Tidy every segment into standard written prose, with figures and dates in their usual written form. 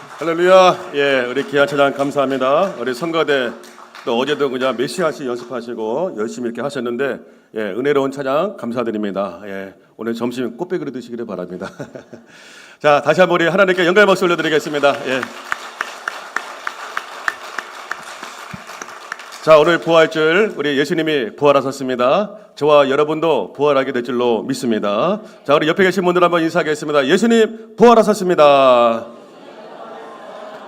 할렐루야. 예, 우리 귀한 찬양 감사합니다. 우리 성가대 또 어제도 그냥 메시아시 연습하시고 열심히 이렇게 하셨는데 예, 은혜로운 찬양 감사드립니다. 예, 오늘 점심 꽃배기로 드시기를 바랍니다. 자, 다시 한번 우리 하나님께 영광의 박수 올려드리겠습니다. 예. 자, 오늘 부활절 우리 예수님이 부활하셨습니다. 저와 여러분도 부활하게 될 줄로 믿습니다. 자, 우리 옆에 계신 분들 한번 인사하겠습니다. 예수님 부활하셨습니다.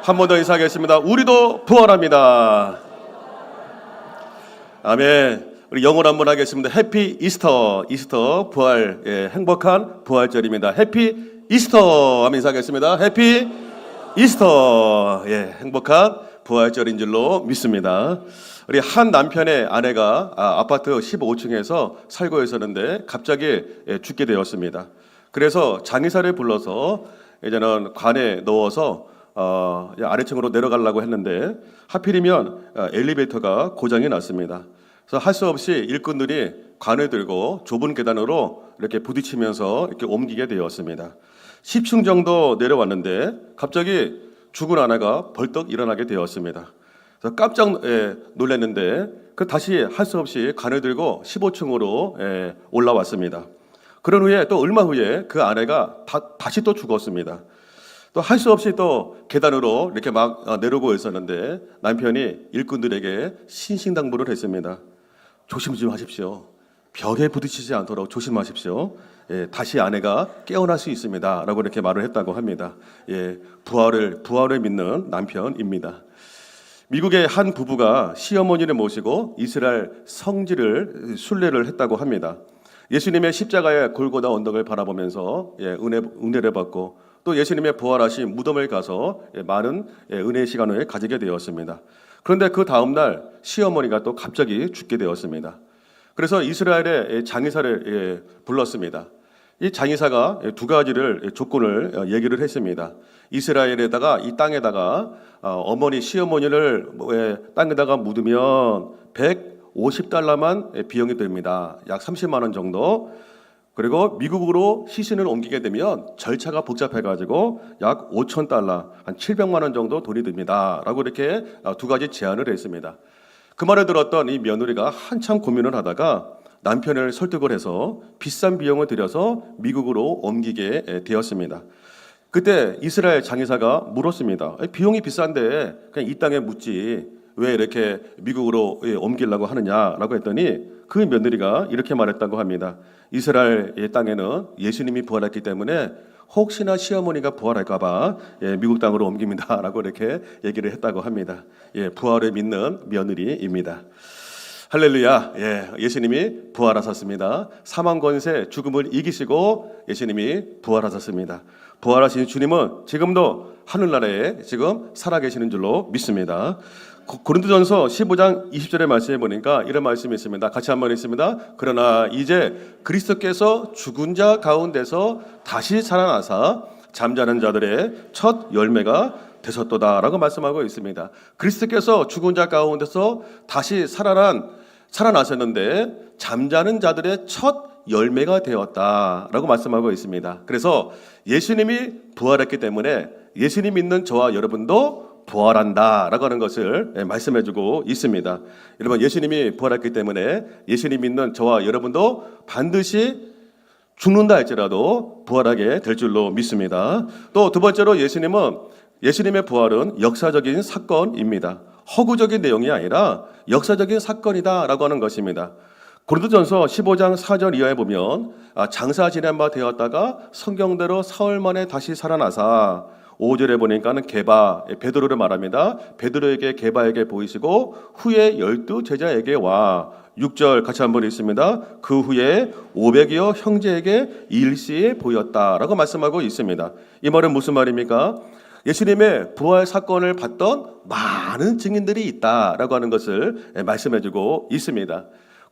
한 번 더 인사하겠습니다. 우리도 부활합니다. 아멘. 우리 영어로 한번 하겠습니다. 해피 이스터. 이스터 부활. 예, 행복한 부활절입니다. 해피 이스터 한번 인사하겠습니다. 해피 이스터. 예, 행복한 부활절인 줄로 믿습니다. 우리 한 남편의 아내가 아파트 15층에서 살고 있었는데 갑자기 죽게 되었습니다. 그래서 장의사를 불러서 이제는 관에 넣어서 아래층으로 내려가려고 했는데 하필이면 엘리베이터가 고장이 났습니다. 그래서 할 수 없이 일꾼들이 관을 들고 좁은 계단으로 이렇게 부딪히면서 이렇게 옮기게 되었습니다. 10층 정도 내려왔는데 갑자기 죽은 아내가 벌떡 일어나게 되었습니다. 그래서 깜짝 놀랐는데 다시 할 수 없이 관을 들고 15층으로 올라왔습니다. 그런 후에 또 얼마 후에 그 아내가 다시 또 죽었습니다. 또 할 수 없이 또 계단으로 이렇게 막 내려오고 있었는데 남편이 일꾼들에게 신신당부를 했습니다. 조심 좀 하십시오. 벽에 부딪히지 않도록 조심하십시오. 예, 다시 아내가 깨어날 수 있습니다. 라고 이렇게 말을 했다고 합니다. 예, 부활을 믿는 남편입니다. 미국의 한 부부가 시어머니를 모시고 이스라엘 성지를 순례를 했다고 합니다. 예수님의 십자가의 골고다 언덕을 바라보면서 은혜를 받고 또 예수님의 부활하신 무덤을 가서 많은 은혜의 시간을 가지게 되었습니다. 그런데 그 다음날 시어머니가 또 갑자기 죽게 되었습니다. 그래서 이스라엘의 장의사를 불렀습니다. 이 장의사가 두 가지를 조건을 얘기를 했습니다. 이스라엘에다가 이 땅에다가 시어머니를 땅에다가 묻으면 150달러만 비용이 됩니다. 약 30만 원 정도. 그리고 미국으로 시신을 옮기게 되면 절차가 복잡해가지고 약 5,000달러, 한 700만 원 정도 돈이 듭니다. 라고 이렇게 두 가지 제안을 했습니다. 그 말을 들었던 이 며느리가 한참 고민을 하다가 남편을 설득을 해서 비싼 비용을 들여서 미국으로 옮기게 되었습니다. 그때 이스라엘 장의사가 물었습니다. 비용이 비싼데 그냥 이 땅에 묻지 왜 이렇게 미국으로 옮기려고 하느냐라고 했더니 그 며느리가 이렇게 말했다고 합니다. 이스라엘 땅에는 예수님이 부활했기 때문에 혹시나 시어머니가 부활할까 봐 미국 땅으로 옮깁니다. 라고 이렇게 얘기를 했다고 합니다. 부활을 믿는 며느리입니다. 할렐루야. 예수님이 부활하셨습니다. 사망 권세 죽음을 이기시고 예수님이 부활하셨습니다. 부활하신 주님은 지금도 하늘나라에 지금 살아계시는 줄로 믿습니다. 고린도전서 15장 20절의 말씀에 보니까 이런 말씀이 있습니다. 같이 한번 읽습니다. 그러나 이제 그리스도께서 죽은 자 가운데서 다시 살아나사 잠자는 자들의 첫 열매가 되셨도다라고 말씀하고 있습니다. 그리스도께서 죽은 자 가운데서 다시 살아나셨는데 잠자는 자들의 첫 열매가 되었다라고 말씀하고 있습니다. 그래서 예수님이 부활했기 때문에 예수님 믿는 저와 여러분도 부활한다라고 하는 것을 말씀해주고 있습니다. 여러분, 예수님이 부활했기 때문에 예수님 믿는 저와 여러분도 반드시 죽는다 할지라도 부활하게 될 줄로 믿습니다. 또 두 번째로 예수님의 부활은 역사적인 사건입니다. 허구적인 내용이 아니라 역사적인 사건이다라고 하는 것입니다. 고린도전서 15장 4절 이하에 보면 장사 지낸 바 되었다가 성경대로 사흘 만에 다시 살아나사 5절에 보니까는 베드로를 말합니다. 베드로에게 게바에게 보이시고 후에 12 제자에게 와 6절 같이 한번 읽습니다. 그 후에 500여 형제에게 일시에 보였다라고 말씀하고 있습니다. 이 말은 무슨 말입니까? 예수님의 부활 사건을 봤던 많은 증인들이 있다라고 하는 것을 말씀해주고 있습니다.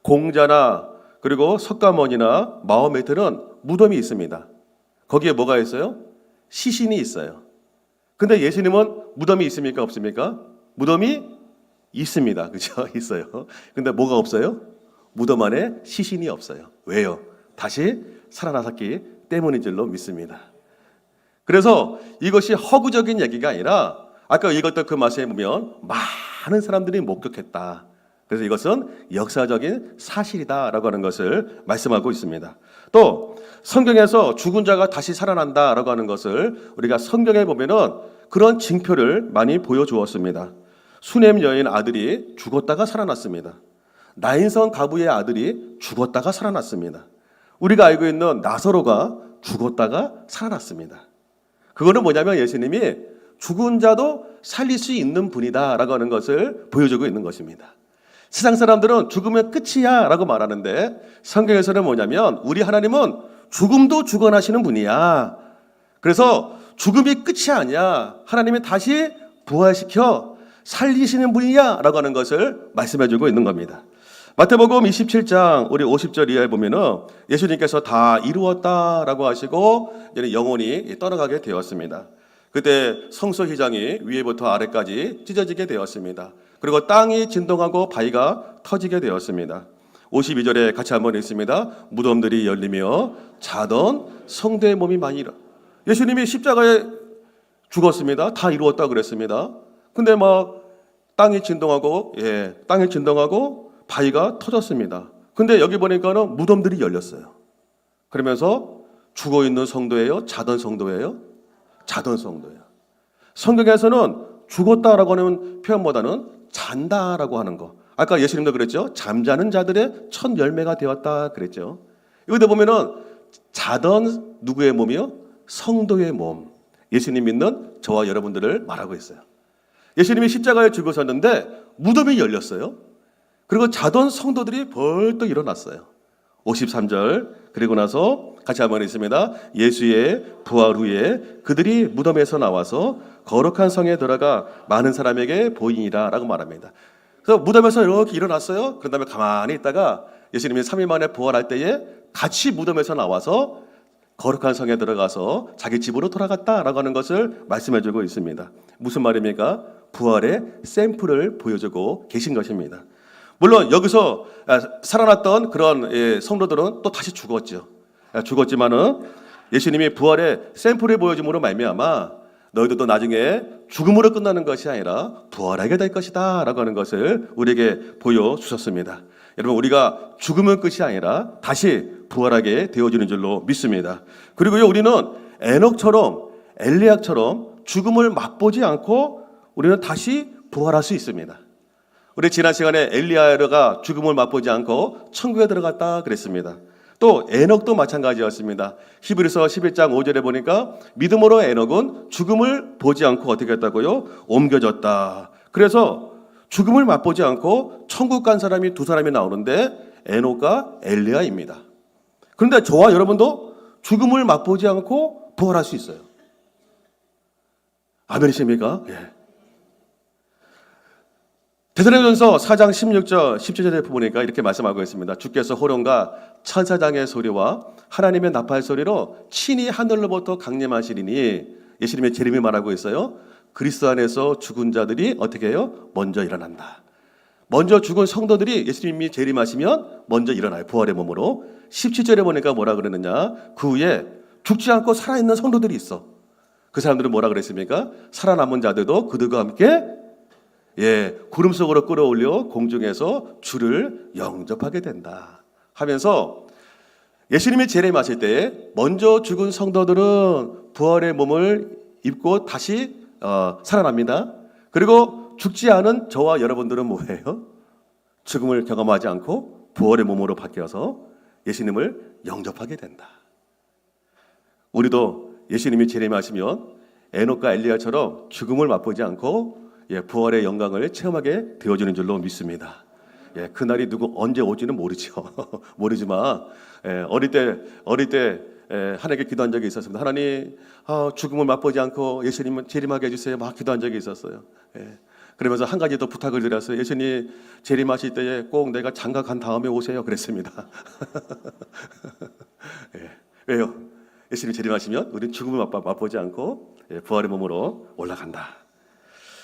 공자나 그리고 석가모니나 마호메트는 무덤이 있습니다. 거기에 뭐가 있어요? 시신이 있어요. 근데 예수님은 무덤이 있습니까? 없습니까? 무덤이 있습니다. 그렇죠? 있어요. 근데 뭐가 없어요? 무덤 안에 시신이 없어요. 왜요? 다시 살아나셨기 때문인 줄로 믿습니다. 그래서 이것이 허구적인 얘기가 아니라 아까 읽었던 그 말씀에 보면 많은 사람들이 목격했다. 그래서 이것은 역사적인 사실이다라고 하는 것을 말씀하고 있습니다. 또 성경에서 죽은 자가 다시 살아난다라고 하는 것을 우리가 성경에 보면은 그런 징표를 많이 보여주었습니다. 수넴 여인 아들이 죽었다가 살아났습니다. 나인성 가부의 아들이 죽었다가 살아났습니다. 우리가 알고 있는 나사로가 죽었다가 살아났습니다. 그거는 뭐냐면 예수님이 죽은 자도 살릴 수 있는 분이다라고 하는 것을 보여주고 있는 것입니다. 세상 사람들은 죽으면 끝이야 라고 말하는데 성경에서는 뭐냐면 우리 하나님은 죽음도 죽어나시는 분이야. 그래서 죽음이 끝이 아니야. 하나님이 다시 부활시켜 살리시는 분이야 라고 하는 것을 말씀해주고 있는 겁니다. 마태복음 27장 우리 50절 이하에 보면은 예수님께서 다 이루었다라고 하시고 영혼이 떠나가게 되었습니다. 그때 성소휘장이 위에부터 아래까지 찢어지게 되었습니다. 그리고 땅이 진동하고 바위가 터지게 되었습니다. 52절에 같이 한번 읽습니다. 무덤들이 열리며 자던 성도의 몸이 많이 일어. 예수님이 십자가에 죽었습니다. 다 이루었다 그랬습니다. 근데 막 땅이 진동하고 바위가 터졌습니다. 근데 여기 보니까는 무덤들이 열렸어요. 그러면서 죽어 있는 성도예요? 자던 성도예요? 자던 성도예요. 성경에서는 죽었다라고 하는 표현보다는 잔다라고 하는 거. 아까 예수님도 그랬죠. 잠자는 자들의 첫 열매가 되었다 그랬죠. 여기다 보면은 자던 누구의 몸이요? 성도의 몸. 예수님 믿는 저와 여러분들을 말하고 있어요. 예수님이 십자가에 죽으셨는데 무덤이 열렸어요. 그리고 자던 성도들이 벌떡 일어났어요. 53절 그리고 나서 같이 한번 있습니다. 예수의 부활 후에 그들이 무덤에서 나와서 거룩한 성에 들어가 많은 사람에게 보이니라 라고 말합니다. 그래서 무덤에서 이렇게 일어났어요. 그 다음에 가만히 있다가 예수님이 3일 만에 부활할 때에 같이 무덤에서 나와서 거룩한 성에 들어가서 자기 집으로 돌아갔다라고 하는 것을 말씀해주고 있습니다. 무슨 말입니까? 부활의 샘플을 보여주고 계신 것입니다. 물론 여기서 살아났던 그런 성도들은 또 다시 죽었죠. 죽었지만은 예수님이 부활의 샘플을 보여줌으로 말미암아 너희들도 나중에 죽음으로 끝나는 것이 아니라 부활하게 될 것이다 라고 하는 것을 우리에게 보여주셨습니다. 여러분 우리가 죽음은 끝이 아니라 다시 부활하게 되어지는 줄로 믿습니다. 그리고요 우리는 에녹처럼 엘리야처럼 죽음을 맛보지 않고 우리는 다시 부활할 수 있습니다. 우리 지난 시간에 엘리야가 죽음을 맛보지 않고 천국에 들어갔다 그랬습니다. 또 에녹도 마찬가지였습니다. 히브리서 11장 5절에 보니까 믿음으로 에녹은 죽음을 보지 않고 어떻게 했다고요? 옮겨졌다. 그래서 죽음을 맛보지 않고 천국 간 사람이 두 사람이 나오는데 에녹과 엘리야입니다. 그런데 저와 여러분도 죽음을 맛보지 않고 부활할 수 있어요. 아멘이십니까? 예. 데살로니가전서 4장 16절 17절에 보니까 이렇게 말씀하고 있습니다. 주께서 호령과 천사장의 소리와 하나님의 나팔 소리로 친히 하늘로부터 강림하시리니 예수님의 재림이 말하고 있어요. 그리스도 안에서 죽은 자들이 어떻게 해요? 먼저 일어난다. 먼저 죽은 성도들이 예수님이 재림하시면 먼저 일어나요. 부활의 몸으로. 17절에 보니까 뭐라 그러느냐? 그 후에 죽지 않고 살아있는 성도들이 있어. 그 사람들은 뭐라 그랬습니까? 살아남은 자들도 그들과 함께 구름 속으로 끌어올려 공중에서 주를 영접하게 된다 하면서 예수님이 재림하실 때 먼저 죽은 성도들은 부활의 몸을 입고 다시 살아납니다. 그리고 죽지 않은 저와 여러분들은 뭐예요? 죽음을 경험하지 않고 부활의 몸으로 바뀌어서 예수님을 영접하게 된다. 우리도 예수님이 재림하시면 에녹과 엘리야처럼 죽음을 맛보지 않고 부활의 영광을 체험하게 되어지는 줄로 믿습니다. 그날이 언제 올지는 모르죠. 모르지만 어릴 때 하나님께 기도한 적이 있었습니다. 하나님, 죽음을 맛보지 않고 예수님은 재림하게 해주세요. 막 기도한 적이 있었어요. 그러면서 한 가지 더 부탁을 드렸어요. 예수님 재림하실 때에 꼭 내가 장가 간 다음에 오세요. 그랬습니다. 왜요? 예수님 재림하시면 우리는 죽음을 맛보지 않고 부활의 몸으로 올라간다.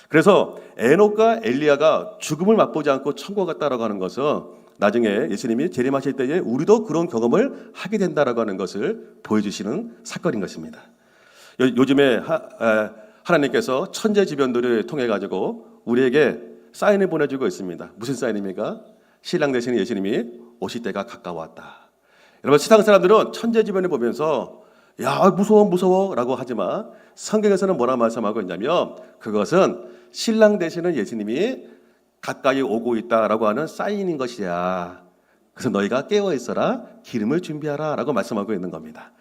그래서 에녹과 엘리야가 죽음을 맛보지 않고 천국 갔다라고 하는 것은 나중에 예수님이 재림하실 때에 우리도 그런 경험을 하게 된다라고 하는 것을 보여주시는 사건인 것입니다. 요즘에 하나님께서 천재지변들을 통해 가지고 우리에게 사인을 보내주고 있습니다. 무슨 사인입니까? 신랑 되시는 예수님이 오실 때가 가까웠다. 여러분, 세상 사람들은 천재지변을 보면서 야, 무서워 라고 하지만 성경에서는 뭐라 말씀하고 있냐면 그것은 신랑 되시는 예수님이 가까이 오고 있다라고 하는 사인인 것이야. 그래서 너희가 깨어 있어라, 기름을 준비하라 라고 말씀하고 있는 겁니다.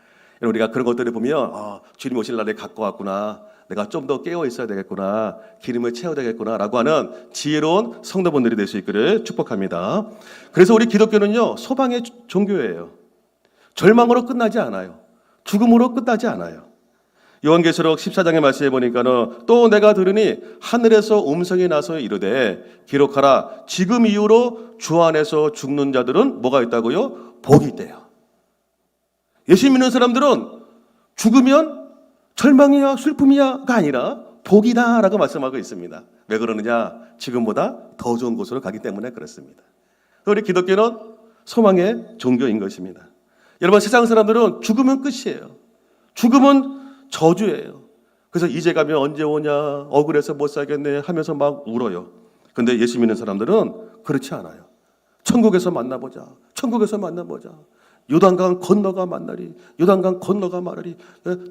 우리가 그런 것들을 보면 주님 오실 날이 가까웠구나, 내가 좀 더 깨어 있어야 되겠구나, 기름을 채워야 되겠구나 라고 하는 지혜로운 성도분들이 될 수 있기를 축복합니다. 그래서 우리 기독교는요, 소망의 종교예요. 절망으로 끝나지 않아요. 죽음으로 끝나지 않아요. 요한계시록 14장의 말씀에 보니까는 또 내가 들으니 하늘에서 음성이 나서 이르되 기록하라, 지금 이후로 주 안에서 죽는 자들은 뭐가 있다고요? 복이 있대요. 예수 믿는 사람들은 죽으면 절망이야 슬픔이야가 아니라 복이다라고 말씀하고 있습니다. 왜 그러느냐? 지금보다 더 좋은 곳으로 가기 때문에 그렇습니다. 우리 기독교는 소망의 종교인 것입니다. 여러분, 세상 사람들은 죽으면 끝이에요. 죽음은 저주예요. 그래서 이제 가면 언제 오냐, 억울해서 못 살겠네 하면서 막 울어요. 근데 예수 믿는 사람들은 그렇지 않아요. 천국에서 만나보자, 천국에서 만나보자, 요단강 건너가 만나리, 요단강 건너가 말하리,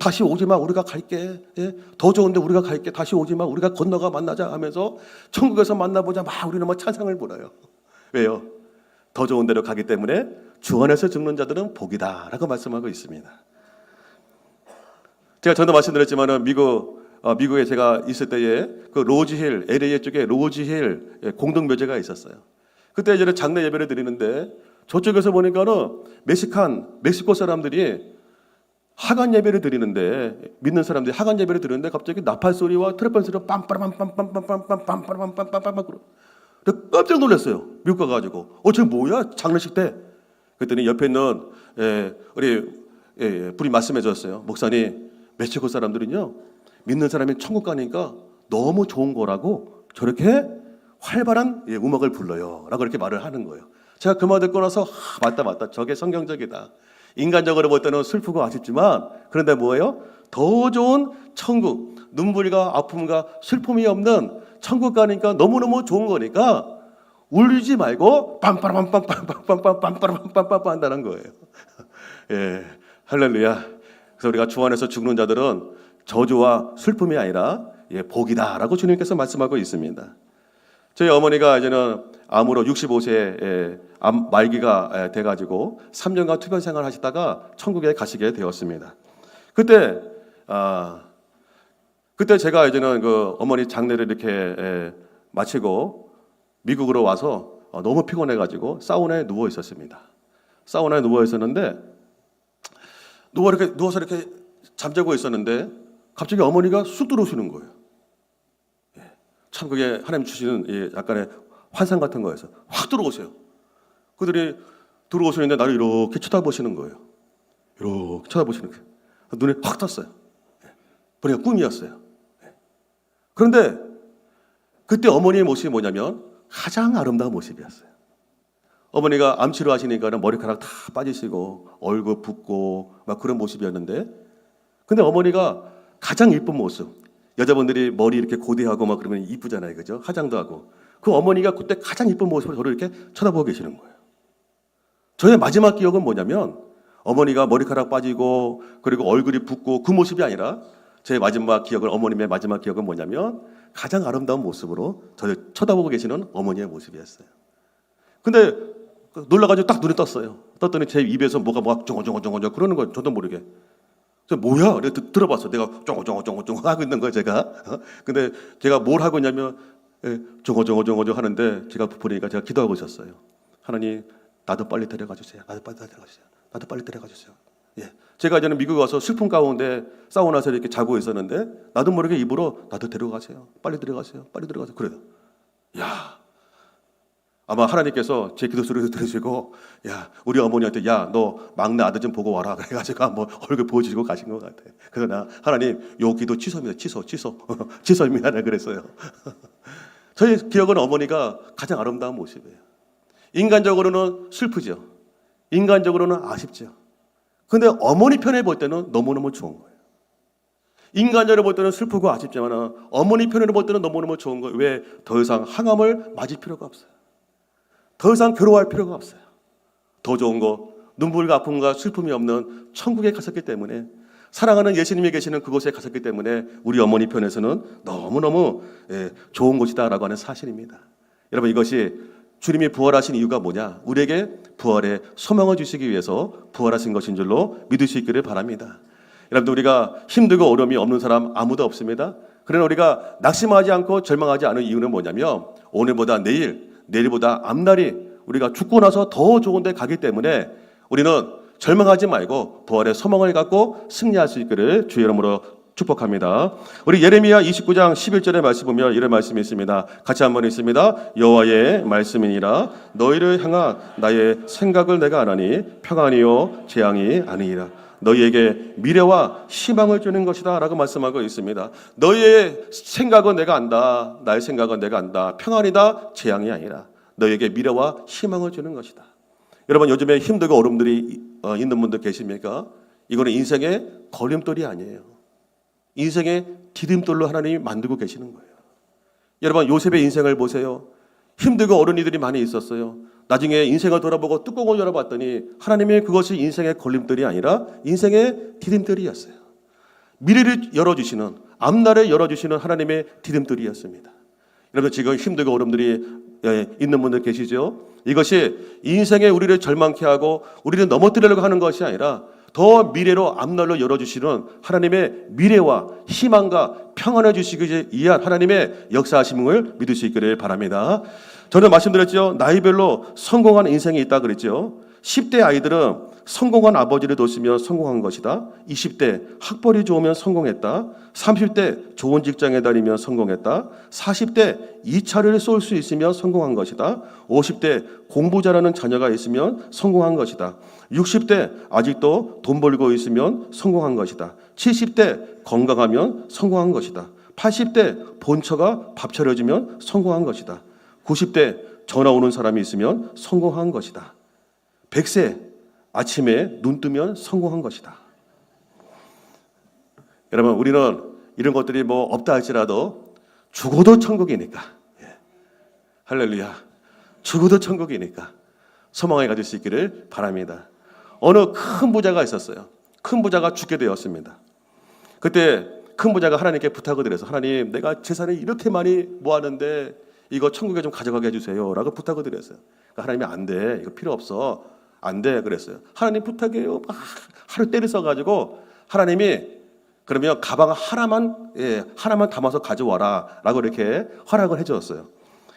다시 오지마 우리가 갈게, 더 좋은데 우리가 갈게, 다시 오지마 우리가 건너가 만나자 하면서 천국에서 만나보자 막 우리는 막 찬상을 불어요. 왜요? 더 좋은 데로 가기 때문에 주 안에서 죽는 자들은 복이다라고 말씀하고 있습니다. 제가 전에 말씀드렸지만은 미국에 제가 있을 때에 그 로즈힐, LA 쪽에 로즈힐 공동묘지가 있었어요. 그때 이제 장례 예배를 드리는데 저쪽에서 보니까는 멕시코 사람들이 하간 예배를 드리는데, 믿는 사람들이 하간 예배를 드리는데 갑자기 나팔 소리와 트럼펫 소리가 빰빠라빰빰빰빰빰빰빰빰빰빰빰빰빰 깜짝 놀랐어요. 미국 가가지고 저 뭐야 장례식 때. 그랬더니 옆에 있는 우리 분이 말씀해 줬어요. 목사님, 멕시코 사람들은요 믿는 사람이 천국 가니까 너무 좋은 거라고 저렇게 활발한 음악을 불러요 라고 이렇게 말을 하는 거예요. 제가 그 말 듣고 나서 맞다 저게 성경적이다. 인간적으로 볼 때는 슬프고 아쉽지만 그런데 뭐예요? 더 좋은 천국, 눈물과 아픔과 슬픔이 없는 천국 가니까 너무너무 좋은 거니까 울지 말고 빰빠라빰빰빰빰빰빰빰빰빰빰빰 한다는 거예요. 예, 할렐루야. 그래서 우리가 주 안에서 죽는 자들은 저주와 슬픔이 아니라 복이다라고 주님께서 말씀하고 있습니다. 저희 어머니가 이제는 암으로 65세에 암 말기가 돼가지고 3년간 투병 생활을 하시다가 천국에 가시게 되었습니다. 그때 제가 이제는 그 어머니 장례를 이렇게 마치고 미국으로 와서 너무 피곤해가지고 사우나에 누워 있었습니다. 사우나에 누워 있었는데 누워서 이렇게 잠자고 있었는데 갑자기 어머니가 쑥 들어오시는 거예요. 참 그게 하나님 주시는 약간의 환상 같은 거여서 확 들어오세요. 그들이 들어오시는데 나를 이렇게 쳐다보시는 거예요. 이렇게 쳐다보시는 거예요. 눈에 확 떴어요. 보니까 꿈이었어요. 그런데 그때 어머니의 모습이 뭐냐면 가장 아름다운 모습이었어요. 어머니가 암치료 하시니까는 머리카락 다 빠지시고 얼굴 붓고 막 그런 모습이었는데, 근데 어머니가 가장 이쁜 모습, 여자분들이 머리 이렇게 고데하고 막 그러면 이쁘잖아요, 그죠? 화장도 하고. 그 어머니가 그때 가장 이쁜 모습으로 저를 이렇게 쳐다보고 계시는 거예요. 저의 마지막 기억은 뭐냐면 어머니가 머리카락 빠지고 그리고 얼굴이 붓고 그 모습이 아니라 제 마지막 기억은, 어머님의 마지막 기억은 뭐냐면 가장 아름다운 모습으로 저를 쳐다보고 계시는 어머니의 모습이었어요. 근데 놀라가지고 딱 눈에 떴어요. 떴더니 제 입에서 뭐가 쫑쫑쫑쫑 그러는 거예요. 저도 모르게. 뭐야? 내가 들어봤어. 내가 쫑쫑쫑쫑쫑 하고 있는 거예요, 제가. 근데 제가 뭘 하고 있냐면 쫑쫑쫑쫑 하는데 제가 보니까 제가 기도하고 있었어요. 하나님, 나도 빨리 데려가 주세요. 나도 빨리 데려가 주세요. 나도 빨리 데려가 주세요. 제가 이제는 미국 와서 슬픔 가운데 사우나에서 이렇게 자고 있었는데 나도 모르게 입으로 나도 데려가세요. 빨리 데려가세요. 빨리 데려가세요. 그래요. 야, 아마 하나님께서 제 기도 소리를 들으시고, 야, 우리 어머니한테, 야, 너 막내 아들 좀 보고 와라. 그래가지고 한번 얼굴 보여주시고 가신 것 같아요. 그래서 나, 하나님, 요 기도 취소입니다. 취소입니다. 내가 그랬어요. 저희 기억은 어머니가 가장 아름다운 모습이에요. 인간적으로는 슬프죠. 인간적으로는 아쉽죠. 근데 어머니 편에 볼 때는 너무너무 좋은 거예요. 인간적으로 볼 때는 슬프고 아쉽지만 어머니 편으로 볼 때는 너무너무 좋은 거예요. 왜? 더 이상 항암을 맞을 필요가 없어요. 더 이상 괴로워할 필요가 없어요. 더 좋은 거, 눈물과 아픔과 슬픔이 없는 천국에 갔었기 때문에, 사랑하는 예수님이 계시는 그곳에 갔었기 때문에 우리 어머니 편에서는 너무너무 좋은 곳이다라고 하는 사실입니다. 여러분, 이것이 주님이 부활하신 이유가 뭐냐? 우리에게 부활의 소망을 주시기 위해서 부활하신 것인 줄로 믿을 수 있기를 바랍니다. 여러분들, 우리가 힘들고 어려움이 없는 사람 아무도 없습니다. 그러나 우리가 낙심하지 않고 절망하지 않은 이유는 뭐냐면, 오늘보다 내일, 내일보다 앞날이 우리가 죽고 나서 더 좋은 데 가기 때문에 우리는 절망하지 말고 부활의 소망을 갖고 승리할 수 있기를 주의 이름으로 축복합니다. 우리 예레미야 29장 11절의 말씀 보면 이런 말씀이 있습니다. 같이 한번 읽습니다. 여호와의 말씀이니라. 너희를 향한 나의 생각을 내가 아나니 평안이요 재앙이 아니니라. 너희에게 미래와 희망을 주는 것이다 라고 말씀하고 있습니다. 너희의 생각은 내가 안다. 나의 생각은 내가 안다. 평안이다. 재앙이 아니라 너희에게 미래와 희망을 주는 것이다. 여러분, 요즘에 힘들고 어려움들이 있는 분들 계십니까? 이거는 인생의 걸림돌이 아니에요. 인생의 디딤돌로 하나님이 만들고 계시는 거예요. 여러분, 요셉의 인생을 보세요. 힘들고 어려운 일들이 많이 있었어요. 나중에 인생을 돌아보고 뚜껑을 열어봤더니 하나님의 그것이 인생의 걸림돌이 아니라 인생의 디딤돌이었어요. 미래를 열어주시는, 앞날을 열어주시는 하나님의 디딤돌이었습니다. 여러분, 지금 힘들고 어려움들이 있는 분들 계시죠? 이것이 인생에 우리를 절망케 하고 우리를 넘어뜨리려고 하는 것이 아니라 더 미래로 앞날로 열어주시는 하나님의 미래와 희망과 평안을 주시기 위한 하나님의 역사하심을 믿을 수 있기를 바랍니다. 저는 말씀드렸죠. 나이별로 성공한 인생이 있다 그랬죠. 10대 아이들은 성공한 아버지를 뒀으면 성공한 것이다. 20대 학벌이 좋으면 성공했다. 30대 좋은 직장에 다니면 성공했다. 40대 2차를 쏠 수 있으면 성공한 것이다. 50대 공부 잘하는 자녀가 있으면 성공한 것이다. 60대 아직도 돈 벌고 있으면 성공한 것이다. 70대 건강하면 성공한 것이다. 80대 본처가 밥 차려주면 성공한 것이다. 90대 전화 오는 사람이 있으면 성공한 것이다. 100세 아침에 눈 뜨면 성공한 것이다. 여러분, 우리는 이런 것들이 뭐 없다 할지라도 죽어도 천국이니까, 할렐루야, 죽어도 천국이니까 소망을 가질 수 있기를 바랍니다. 어느 큰 부자가 있었어요. 큰 부자가 죽게 되었습니다. 그때 큰 부자가 하나님께 부탁을 드려서, 하나님, 내가 재산을 이렇게 많이 모았는데 이거 천국에 좀 가져가게 해주세요 라고 부탁을 드렸어요. 그러니까 하나님이 안 돼, 이거 필요 없어, 안 돼 그랬어요. 하나님 부탁해요. 막 하루 때를 써가지고 하나님이 그러면 가방 하나만 담아서 가져와라 라고 이렇게 허락을 해주었어요.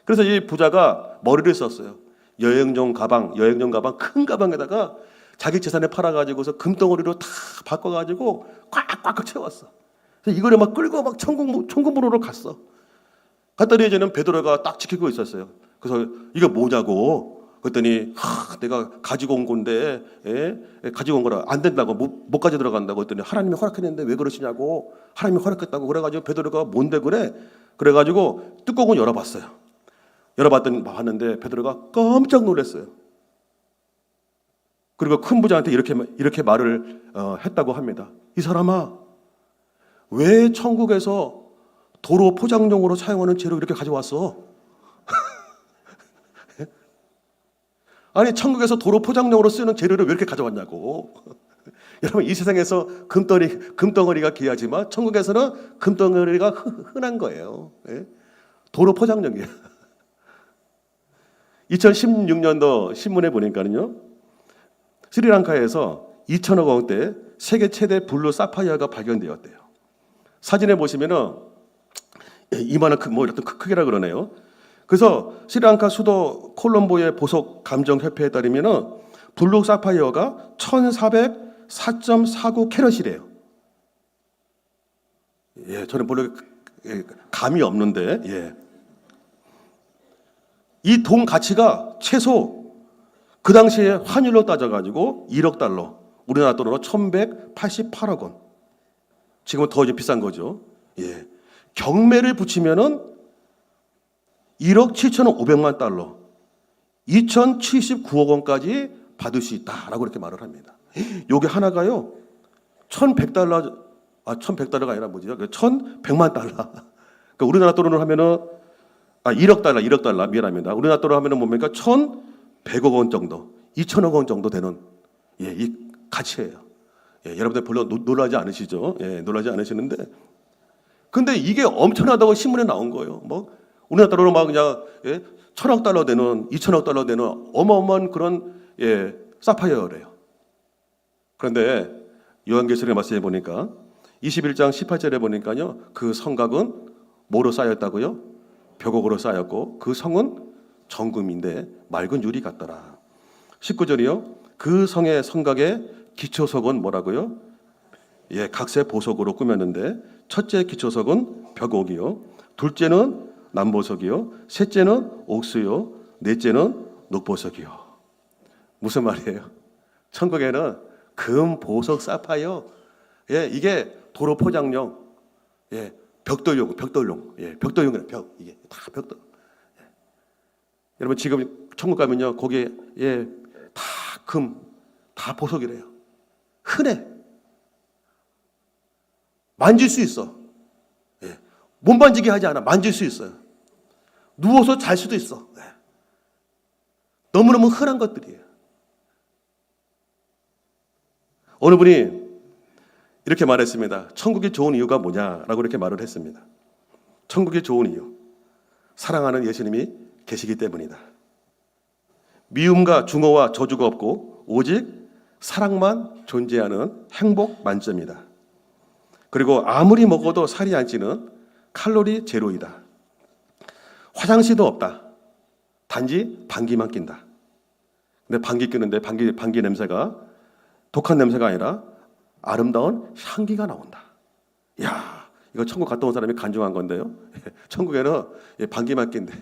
그래서 이 부자가 머리를 썼어요. 여행용 가방, 큰 가방에다가 자기 재산을 팔아가지고서 금덩어리로 다 바꿔가지고 꽉꽉 채웠어. 그래서 이거를 막 끌고 막 천국문으로 갔어. 갔더니 이제는 베드로가 딱 지키고 있었어요. 그래서 이거 뭐냐고. 그랬더니 내가 가지고 온 건데, 가지고 온 거라 안 된다고, 못 가져 들어간다고 했더니 하나님이 허락했는데 왜 그러시냐고. 하나님이 허락했다고. 그래가지고 베드로가 뭔데 그래? 그래가지고 뚜껑을 열어봤어요. 봤는데 베드로가 깜짝 놀랐어요. 그리고 큰 부자한테 이렇게 말을 했다고 합니다. 이 사람아, 왜 천국에서 도로 포장용으로 사용하는 재료 이렇게 가져왔어? 아니, 천국에서 도로 포장용으로 쓰는 재료를 왜 이렇게 가져왔냐고. 여러분, 이 세상에서 금덩어리가 귀하지만 천국에서는 금덩어리가 흔한 거예요. 도로 포장용이에요. 2016년도 신문에 보니까는요, 스리랑카에서 2천억 원대 세계 최대 블루 사파이어가 발견되었대요. 사진에 보시면은 이만한 이렇게 크기라 그러네요. 그래서 스리랑카 수도 콜롬보의 보석 감정 협회에 따르면은 블루 사파이어가 1,404.49 캐럿이래요. 저는 별로 감이 없는데, 이 돈 가치가 최소 그 당시에 환율로 따져가지고 1억 달러, 우리나라 돈으로 1,188억 원. 지금은 더 이제 비싼 거죠. 경매를 붙이면은 1억 7,500만 달러, 2,079억 원까지 받을 수 있다라고 이렇게 말을 합니다. 요게 하나가요, 1,100달러 $1,100가 아니라 뭐죠? 1,100만 달러. 그러니까 우리나라 돈으로 하면은 1억 달러 미안합니다. 우리나라 돈으로 하면은 뭡니까? 1,100억 원 정도, 2천억 원 정도 되는 이 가치예요. 여러분들 별로 놀라지 않으시죠? 놀라지 않으시는데, 근데 이게 엄청나다고 신문에 나온 거예요. 뭐 우리나라 돈으로 막 그냥 1,000억 달러 되는, 2천억 달러 되는 어마어마한 그런 사파이어래요. 그런데 요한계시록의 말씀에 보니까 21장 18절에 보니까요, 그 성곽은 뭐로 쌓였다고요? 벽옥으로 쌓였고 그 성은 정금인데 맑은 유리 같더라. 19절이요. 그 성의 성곽의 기초석은 뭐라고요? 각색 보석으로 꾸몄는데 첫째 기초석은 벽옥이요, 둘째는 남보석이요, 셋째는 옥수요, 넷째는 녹보석이요. 무슨 말이에요? 천국에는 금, 보석, 사파이어, 이게 도로 포장용, 벽돌용, 벽돌용이라 벽, 이게 다 벽돌. 여러분 지금 천국 가면요, 거기에 다 금, 다 보석이래요. 흔해. 만질 수 있어. 못 만지게 하지 않아. 만질 수 있어요. 누워서 잘 수도 있어. 너무너무 흔한 것들이에요. 어느 분이 이렇게 말했습니다. 천국이 좋은 이유가 뭐냐라고 이렇게 말을 했습니다. 천국이 좋은 이유, 사랑하는 예수님이 계시기 때문이다. 미움과 중어와 저주가 없고 오직 사랑만 존재하는 행복 만점이다. 그리고 아무리 먹어도 살이 안 찌는 칼로리 제로이다. 화장실도 없다. 단지 방귀만 낀다. 근데 방귀 뀌는데 방귀 냄새가 독한 냄새가 아니라 아름다운 향기가 나온다. 이야, 이거 천국 갔다 온 사람이 간증한 건데요. 천국에는 방귀만 낀대.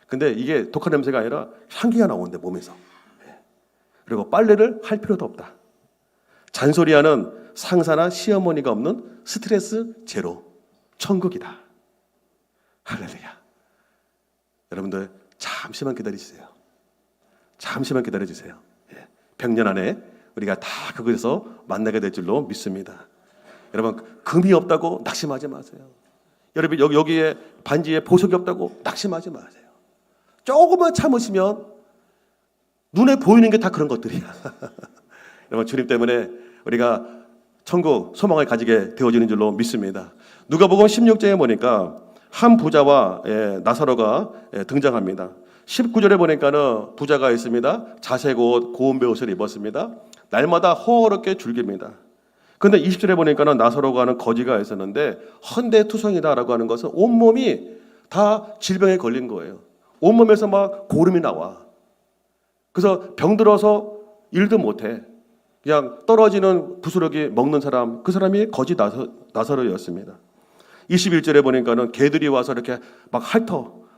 근데 이게 독한 냄새가 아니라 향기가 나온대, 몸에서. 그리고 빨래를 할 필요도 없다. 잔소리하는 상사나 시어머니가 없는 스트레스 제로. 천국이다. 할렐루야. 여러분들 잠시만 기다리세요. 잠시만 기다려주세요. 100년 안에 우리가 다 그곳에서 만나게 될 줄로 믿습니다. 여러분 금이 없다고 낙심하지 마세요. 여러분 여기에 반지에 보석이 없다고 낙심하지 마세요. 조금만 참으시면 눈에 보이는 게 다 그런 것들이야. 여러분 주님 때문에 우리가 천국 소망을 가지게 되어지는 줄로 믿습니다. 누가복음 16장에 보니까 한 부자와 나사로가 등장합니다. 19절에 보니까는 부자가 있습니다. 자색 옷, 고운 베옷을 입었습니다. 날마다 호어롭게 즐깁니다. 그런데 20절에 보니까는 나사로가 하는 거지가 있었는데 헌대투성이다라고 하는 것은 온몸이 다 질병에 걸린 거예요. 온몸에서 막 고름이 나와. 그래서 병들어서 일도 못해. 그냥 떨어지는 부스러기 먹는 사람, 그 사람이 거지 나사로였습니다. 21절에 보니까는 개들이 와서 이렇게 막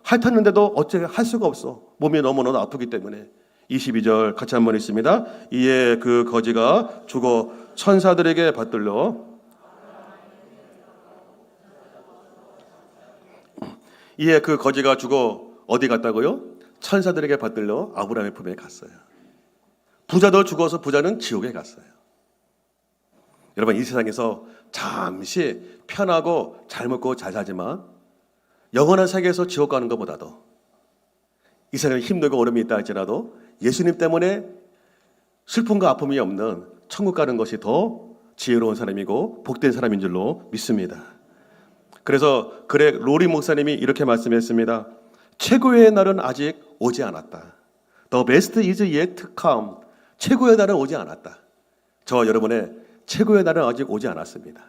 핥았는데도 어째 할 수가 없어. 몸이 너무너무 아프기 때문에. 22절 같이 한번 읽습니다. 이에 그 거지가 죽어 천사들에게 받들려 이에 그 거지가 죽어 어디 갔다고요? 천사들에게 받들려 아브라함의 품에 갔어요. 부자도 죽어서 부자는 지옥에 갔어요. 여러분 이 세상에서 잠시 편하고 잘 먹고 잘 살지만 영원한 세계에서 지옥 가는 것보다도 이 세상에 힘들고 어려움이 있다 할지라도 예수님 때문에 슬픔과 아픔이 없는 천국 가는 것이 더 지혜로운 사람이고 복된 사람인 줄로 믿습니다. 그래서 로리 목사님이 이렇게 말씀했습니다. 최고의 날은 아직 오지 않았다. The best is yet to come. 최고의 날은 오지 않았다. 저와 여러분의 최고의 날은 아직 오지 않았습니다.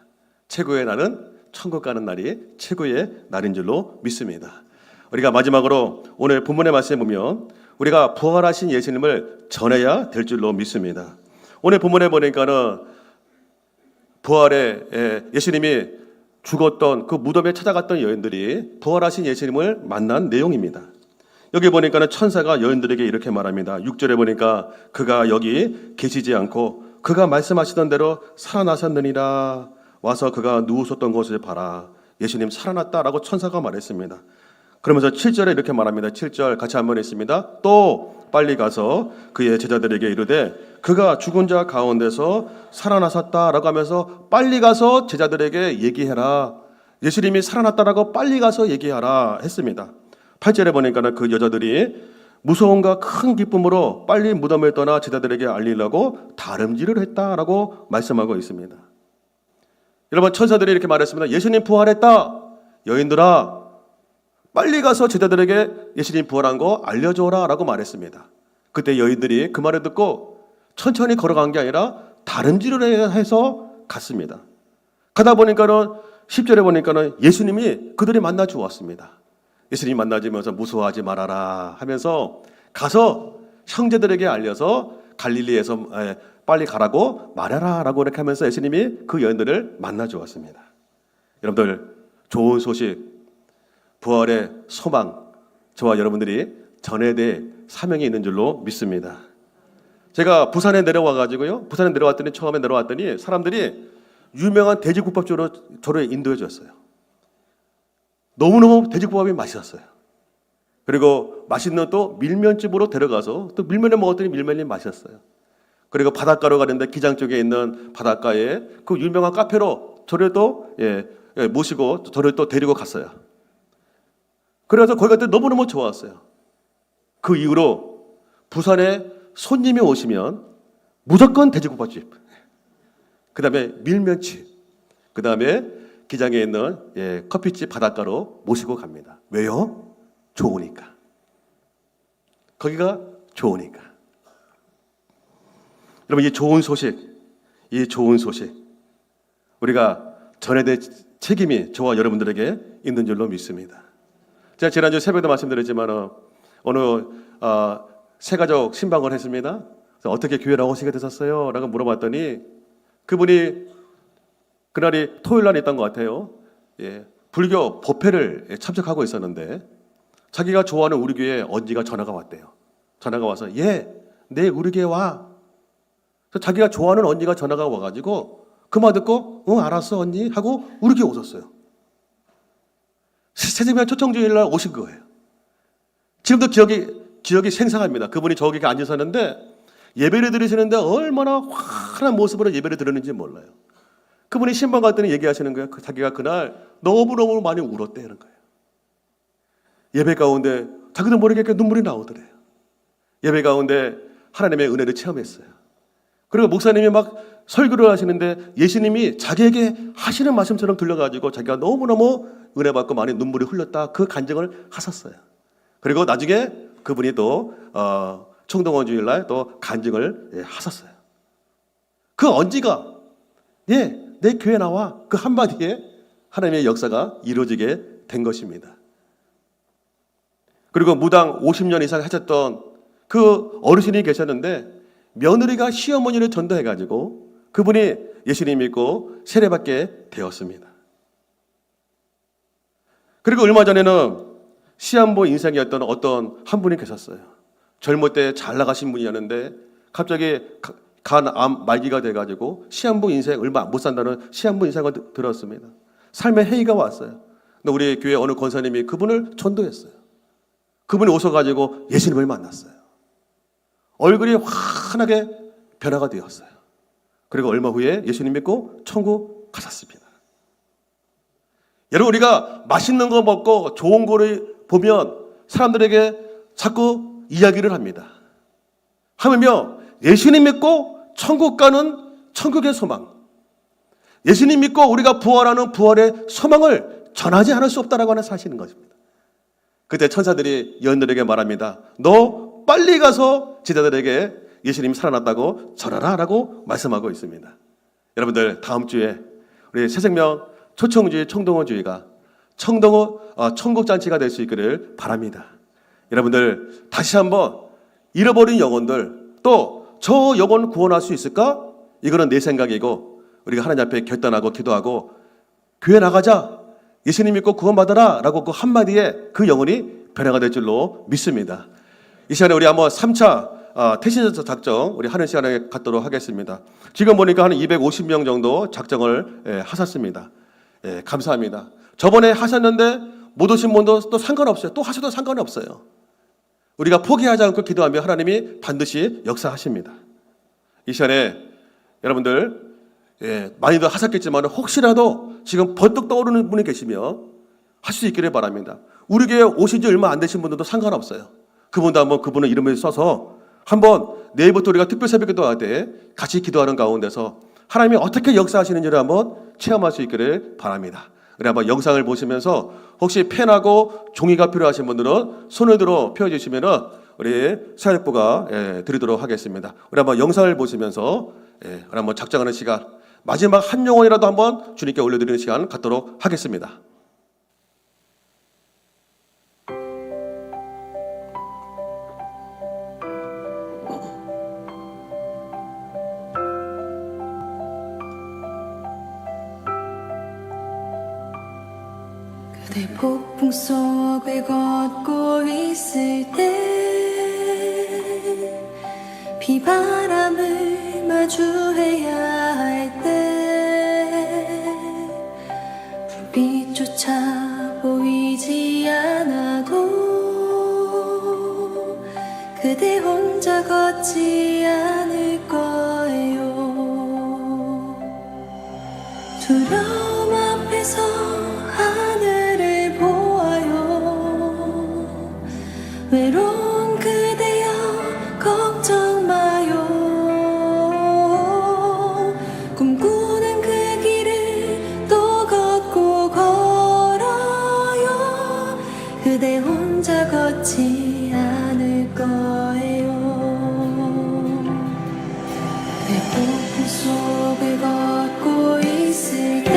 최고의 날은 천국 가는 날이 최고의 날인 줄로 믿습니다. 우리가 마지막으로 오늘 본문의 말씀에 보면 우리가 부활하신 예수님을 전해야 될 줄로 믿습니다. 오늘 본문에 보니까는 부활에 예수님이 죽었던 그 무덤에 찾아갔던 여인들이 부활하신 예수님을 만난 내용입니다. 여기 보니까는 천사가 여인들에게 이렇게 말합니다. 6절에 보니까 그가 여기 계시지 않고 그가 말씀하시던 대로 살아나셨느니라. 와서 그가 누우셨던 곳을 봐라. 예수님 살아났다라고 천사가 말했습니다. 그러면서 7절에 이렇게 말합니다. 7절 같이 한번 읽습니다. 또 빨리 가서 그의 제자들에게 이르되 그가 죽은 자 가운데서 살아나셨다라고 하면서 빨리 가서 제자들에게 얘기해라. 예수님이 살아났다라고 빨리 가서 얘기하라 했습니다. 8절에 보니까는 그 여자들이 무서움과 큰 기쁨으로 빨리 무덤을 떠나 제자들에게 알리려고 다름질을 했다라고 말씀하고 있습니다. 여러분, 천사들이 이렇게 말했습니다. 예수님 부활했다. 여인들아 빨리 가서 제자들에게 예수님 부활한 거 알려줘라 라고 말했습니다. 그때 여인들이 그 말을 듣고 천천히 걸어간 게 아니라 다름질을 해서 갔습니다. 가다 보니까는 10절에 보니까는 예수님이 그들이 만나 주었습니다. 예수님 만나주면서 무서워하지 말아라 하면서 가서 형제들에게 알려서 갈릴리에서 빨리 가라고 말해라 라고 이렇게 하면서 예수님이 그 여인들을 만나 주었습니다. 여러분들, 좋은 소식, 부활의 소망, 저와 여러분들이 전해야 될 사명이 있는 줄로 믿습니다. 제가 부산에 내려와가지고요, 부산에 내려왔더니 처음에 내려왔더니 사람들이 유명한 돼지국밥집으로 저를 인도해 줬어요. 너무너무 돼지국밥이 맛있었어요. 그리고 맛있는 또 밀면집으로 데려가서 또 밀면을 먹었더니 밀면이 맛있었어요. 그리고 바닷가로 가는데 기장 쪽에 있는 바닷가에 그 유명한 카페로 저를 또 모시고 저를 또 데리고 갔어요. 그래서 거기 갔더니 너무너무 좋았어요. 그 이후로 부산에 손님이 오시면 무조건 돼지국밥집, 그 다음에 밀면집, 그 다음에 기장에 있는 커피집 바닷가로 모시고 갑니다. 왜요? 좋으니까. 거기가 좋으니까. 여러분, 이 좋은 소식 우리가 전해야 될 책임이 저와 여러분들에게 있는 줄로 믿습니다. 제가 지난주 새벽에도 말씀드렸지만 어느 새가족 신방을 했습니다. 그래서 어떻게 교회를 오시게 되셨어요? 라고 물어봤더니 그분이 그날이 토요일 날이 있던 것 같아요. 불교 법회를 참석하고 있었는데 자기가 좋아하는 우리 교회에 언니가 전화가 왔대요. 전화가 와서 내일 우리 교회 와. 그래서 자기가 좋아하는 언니가 전화가 와가지고 그 말 듣고 알았어 언니 하고 우리 교회 오셨어요. 새생명 초청주일 날 오신 거예요. 지금도 기억이 생생합니다. 그분이 저기 앉으셨는데 예배를 드리시는데 얼마나 환한 모습으로 예배를 드렸는지 몰라요. 그분이 신방 갔더니 얘기하시는 거예요. 자기가 그날 너무너무 많이 울었대는 거예요. 예배 가운데 자기도 모르게 눈물이 나오더래요. 예배 가운데 하나님의 은혜를 체험했어요. 그리고 목사님이 막 설교를 하시는데 예수님이 자기에게 하시는 말씀처럼 들려가지고 자기가 너무너무 은혜 받고 많이 눈물이 흘렸다, 그 간증을 하셨어요. 그리고 나중에 그분이 또 청동원 주일날 또 간증을 하셨어요. 그 언지가 내 교회 나와, 그 한마디에 하나님의 역사가 이루어지게 된 것입니다. 그리고 무당 50년 이상 하셨던 그 어르신이 계셨는데 며느리가 시어머니를 전도해가지고 그분이 예수님 믿고 세례받게 되었습니다. 그리고 얼마 전에는 시한부 인생이었던 어떤 한 분이 계셨어요. 젊을 때 잘 나가신 분이었는데 갑자기 간암 말기가 돼가지고 시한부 인생 얼마 못 산다는 시한부 인생을 들었습니다. 삶의 해이가 왔어요. 근데 우리 교회 어느 권사님이 그분을 전도했어요. 그분이 오셔가지고 예수님을 만났어요. 얼굴이 환하게 변화가 되었어요. 그리고 얼마 후에 예수님 믿고 천국 가셨습니다. 여러분, 우리가 맛있는 거 먹고 좋은 거를 보면 사람들에게 자꾸 이야기를 합니다. 하물며 예수님 믿고 천국 가는 천국의 소망, 예수님 믿고 우리가 부활하는 부활의 소망을 전하지 않을 수 없다라고 하는 사실인 것입니다. 그때 천사들이 여인들에게 말합니다. 너 빨리 가서 제자들에게 예수님이 살아났다고 전하라 라고 말씀하고 있습니다. 여러분들, 다음 주에 우리 새생명 초청주의 청동원주의가 천국잔치가 될 수 있기를 바랍니다. 여러분들, 다시 한번 잃어버린 영혼들, 또 저 영혼 구원할 수 있을까? 이거는 내 생각이고 우리가 하나님 앞에 결단하고 기도하고 교회 나가자, 예수님 믿고 구원받아라 라고 그 한마디에 그 영혼이 변화가 될 줄로 믿습니다. 이 시간에 우리 한번 3차 태신자 작정 우리 하는 시간에 갖도록 하겠습니다. 지금 보니까 한 250명 정도 작정을 하셨습니다. 감사합니다. 저번에 하셨는데 못 오신 분도 또 상관없어요. 또 하셔도 상관이 없어요. 우리가 포기하지 않고 기도하면 하나님이 반드시 역사하십니다. 이 시간에 여러분들 많이들 하셨겠지만 혹시라도 지금 번뜩 떠오르는 분이 계시면 할 수 있기를 바랍니다. 우리 교회 오신 지 얼마 안 되신 분들도 상관없어요. 그분도 한번 그분의 이름을 써서 한번 내일부터 우리가 특별 새벽 기도할 때 같이 기도하는 가운데서 하나님이 어떻게 역사하시는지를 한번 체험할 수 있기를 바랍니다. 우리 한번 영상을 보시면서 혹시 펜하고 종이가 필요하신 분들은 손을 들어 펴주시면은 우리 사역부가 드리도록 하겠습니다. 우리 한번 영상을 보시면서 우리 한번 작정하는 시간, 마지막 한 영혼이라도 한번 주님께 올려드리는 시간 갖도록 하겠습니다. 그대 폭풍 속을 걷고 있을 때 비바람을 마주해야 할 때 불빛조차 보이지 않아도 그대 혼자 걷지 않을 거예요. 두려움 앞에서 하늘을 보아요. 외로운 그대여 걱정 마요. 꿈꾸는 그 길을 또 걷고 걸어요. 그대 혼자 걷지 않을 거예요. 내 폭풍 속을 걷고 있을 때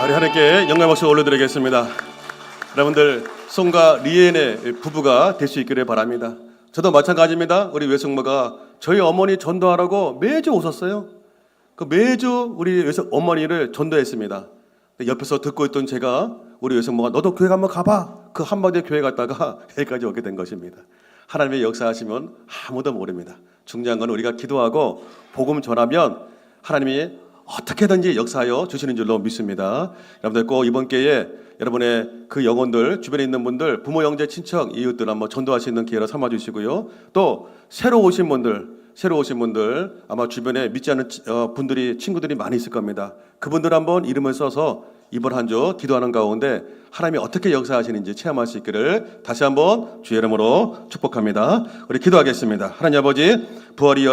우리 하나님께 영광 박수 올려드리겠습니다. 여러분들 송과 리엔의 부부가 될 수 있기를 바랍니다. 저도 마찬가지입니다. 우리 외숙모가 저희 어머니 전도하라고 매주 오셨어요. 그 매주 우리 외숙 어머니를 전도했습니다. 옆에서 듣고 있던 제가 우리 외숙모가 너도 교회 한번 가봐. 그 한마디에 교회 갔다가 여기까지 오게 된 것입니다. 하나님의 역사하시면 아무도 모릅니다. 중요한 건 우리가 기도하고 복음 전하면 하나님이 어떻게든지 역사하여 주시는 줄로 믿습니다. 여러분들 꼭 이번 기회에 여러분의 그 영혼들, 주변에 있는 분들, 부모, 형제, 친척, 이웃들 한번 전도할 수 있는 기회로 삼아 주시고요. 또 새로 오신 분들 아마 주변에 믿지 않는 분들이, 친구들이 많이 있을 겁니다. 그분들 한번 이름을 써서 이번 한 주 기도하는 가운데 하나님이 어떻게 역사하시는지 체험할 수 있기를 다시 한번 주의 이름으로 축복합니다. 우리 기도하겠습니다. 하나님 아버지, 부활이여